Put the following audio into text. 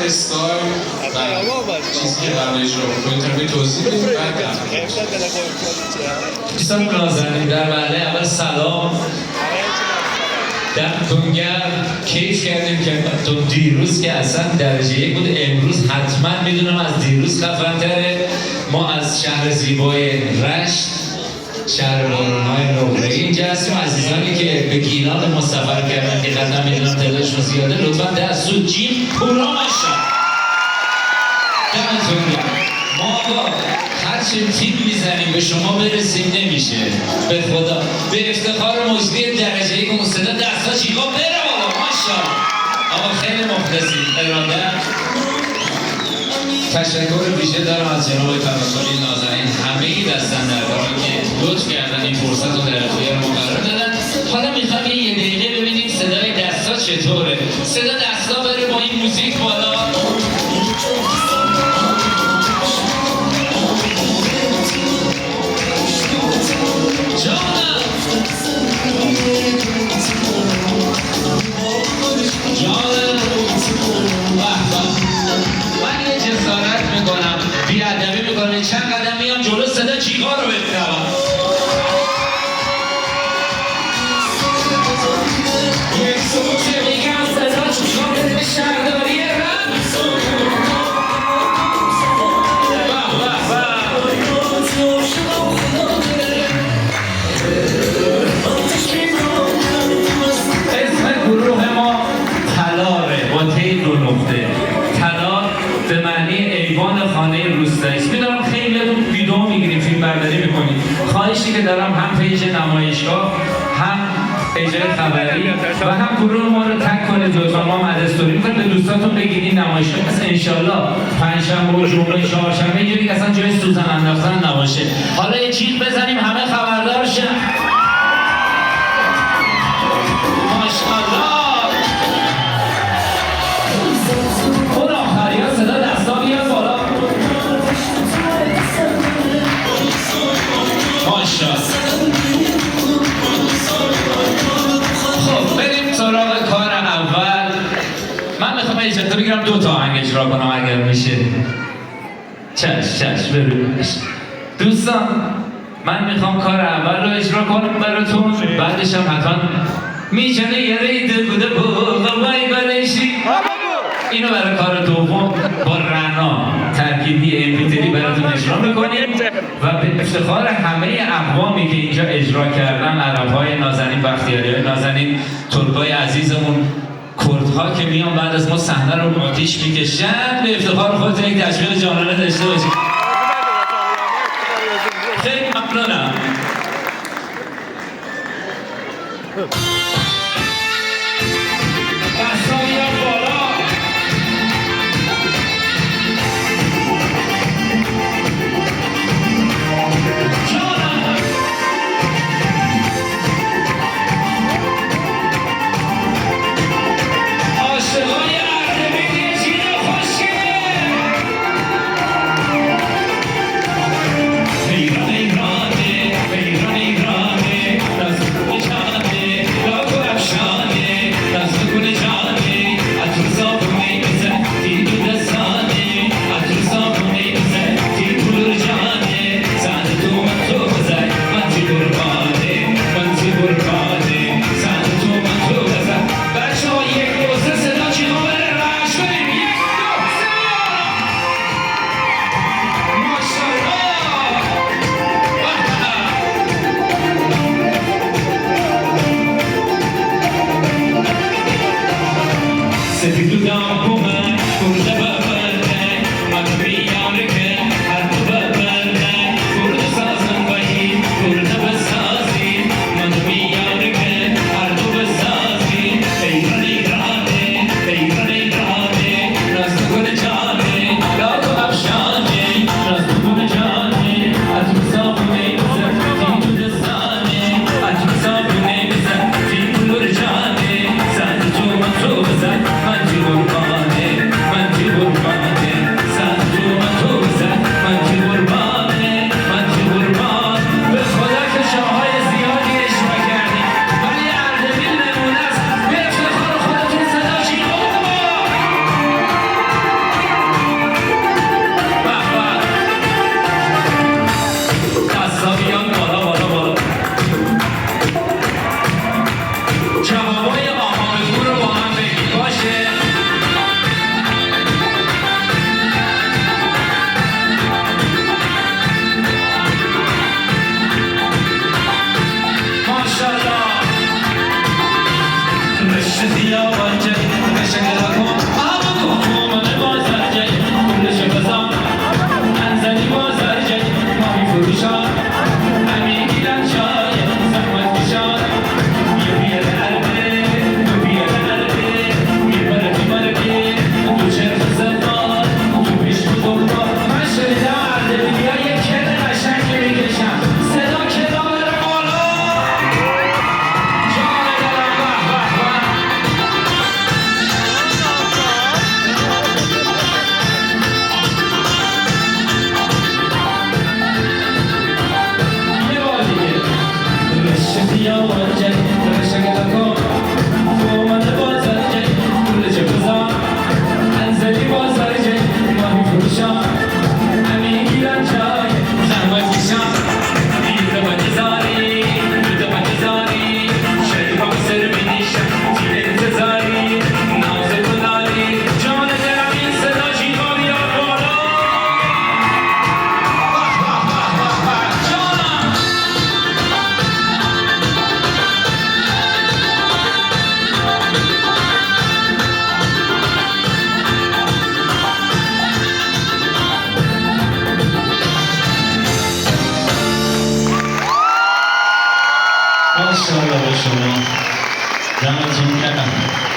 استایل و چیزی که قبل اجرا بکنید طرفی توضیح بدید بعد دوستان نازنین در وهله اول سلام. دمتونگر کیف کردیم که تو دیروز که اصلا درجه یک بود، امروز حتما میدونم از دیروز خفن‌تره. ما از شهر زیبای رشت، شهر بارون‌های نقره‌ای اینجا هستیم. عزیزانی که به گیلان ما سفر کردن که قطعا میدونم تعدادشون زیاده، لطفا دست سود جیم پورا مشن. دمتون گرم. ما با هرچی تیم میزنیم به شما برسیم نمیشه. به خدا به افتخار مجری درجه یک اون صدا دستا چیقا بره بالا. ماشاءالله آقا خیلی مخلصیم. اراده تشکر ویژه دارم از جناب تفکری نازنین، همه دست‌اندرکاران که لطف کردن این فرصت رو در اختیار ما قرار دادن. حالا میخوام یه دقیقه ببینیم صدای دستا چطوره. صدا دستا بره با این موزیک بالا. بی‌ادبی میکنه چند قدم میام جلو صدا چیکار رو بشنوم. یک سوچه میگم صدا چیکار بده به شهرداری رم. اسم گروه ما تلاره با تی دو نقطه. تلار به معنی ایوان خانه روستایی است. میدونم خیلیتون ویدیو میگیریم، فیلم برداری میکنیم. خواهشی که دارم هم پیج نمایشگاه، هم پیج خبری و هم گروه ما رو تگ کنید لطفا. ما مدرس‌توری میکنیم، به دوستاتون بگید این نمایشگاه مثل انشالله پنجشنبه و جمعه چهارشنبه اینجوری اصلا جای سوزن انداختن نباشه. حالا یه جیغ بزنیم همه خبردار شن. ماشاءالله. خب بریم سراغ کار اول. من میخوام اجازه بگیرم 2 تا آهنگ اجرا کنم اگر میشه. چش بریم دوستان. من میخوام کار اول رو اجرا کنم براتون، بعدش هم حتما میچنه یه ریده بوده بوغوای بلشی. اینو برای کار دوم با رنا ترکیبی امپیتری براتون اجرا میکنیم و به افتخار همه اقوامی که اینجا اجرا کردن، عرب‌های نازنین، بختیاری‌های نازنین، ترکای عزیزمون، کردها که میان بعد از ما صحنه رو آتیش میکشن، به افتخار خودتون یک تشویق جانانه داشته باشید. خیلی ممنونم.